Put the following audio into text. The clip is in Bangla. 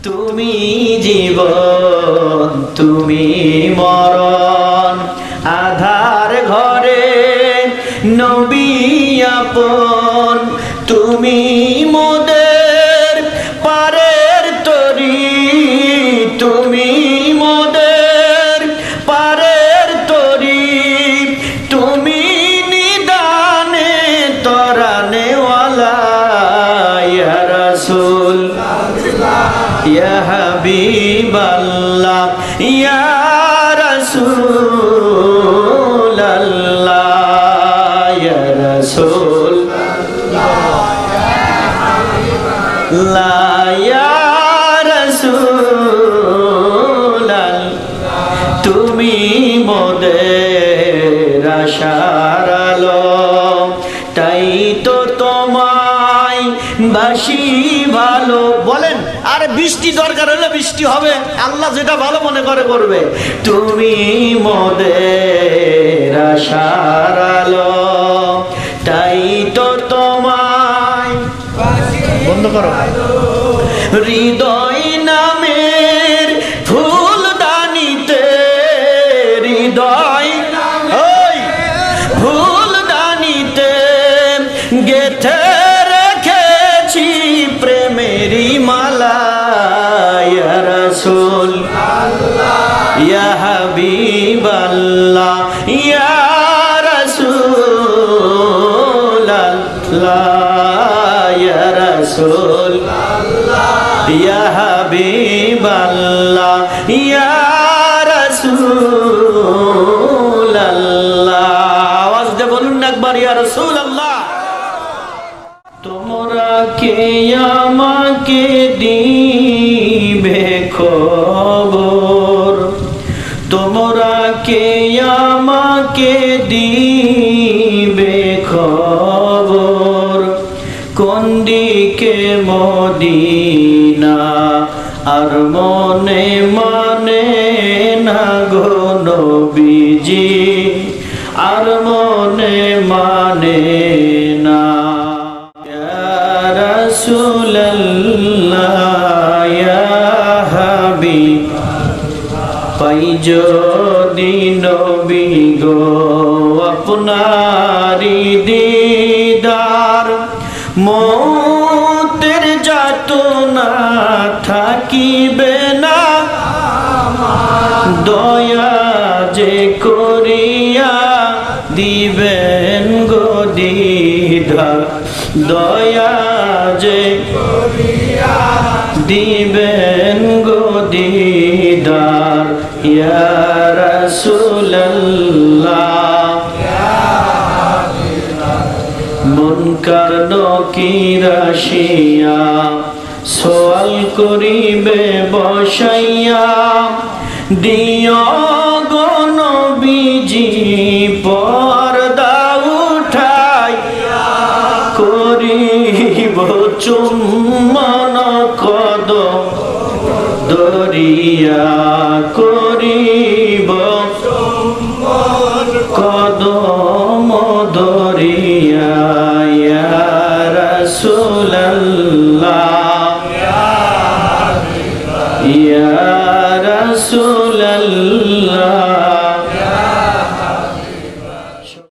তুমি জীবন তুমি মরণ, আধার ঘরে নবী আপন, তুমি মোদের পারের তরি, তুমি মোদের পারের তরি, তুমি নিদানে তরানেওয়ালা, ইয়া রাসূল ইয়া হাবিবাল্লাহ ইয়া রাসূলাল্লাহ ইয়া রাসূলাল্লাহ ইয়া রাসূলাল্লাহ, তুমি মোদের আশার আলো, তাই তো তোমায় বাসি ভালো। বলেন, আর বৃষ্টি দরকার হলে বৃষ্টি হবে, আল্লাহ যেটা ভালো মনে করে করবে। তুমি মোদের আশার আলো, তাই তো তোমায় বন্ধ করো। হৃদয় নামের ফুলদানিতে, হৃদয় ওই ফুলদানিতে গেথে রেখেছি প্রেমেরই মালা, ইয়া রাসূল ইয়া হাবিবাল্লাহ ইয়া রাসূলাল্লাহ ইয়া রাসূল ইয়া হাবিবাল্লাহ ইয়া রাসূলাল্লাহ। আওয়াজ দিয়ে বলুন একবার, ইয়া রাসূলাল্লাহ। তোমরা কে আমাকে দিবে খবর, তোমরা কে আমাকে দিবে খবর, কোন দিকে মদিনা আর মনে মানে না গো নবীজি, আর মনে মানে না। ইয়া রাসূলাল্লাহ ইয়া হাবিব, পাই যদি নবী গো আপনারি দিদার, মৌতের যাতনা থাকিবে না, দয়া যে করিয়া দিবেন গো দিদার, দয়া যে করিয়া দিবেন গো দিদার, ইয়া রাসূলাল্লাহ। মুনকার নকির আসিয়া সওয়াল করিবে বসাইয়া, দিও গো নবীজি পর্দা উঠাইয়া, করিব চুম্বন কদম দরিয়া, করিব কদম দরিয়া, ইয়া রাসূলাল্লাহ ইয়া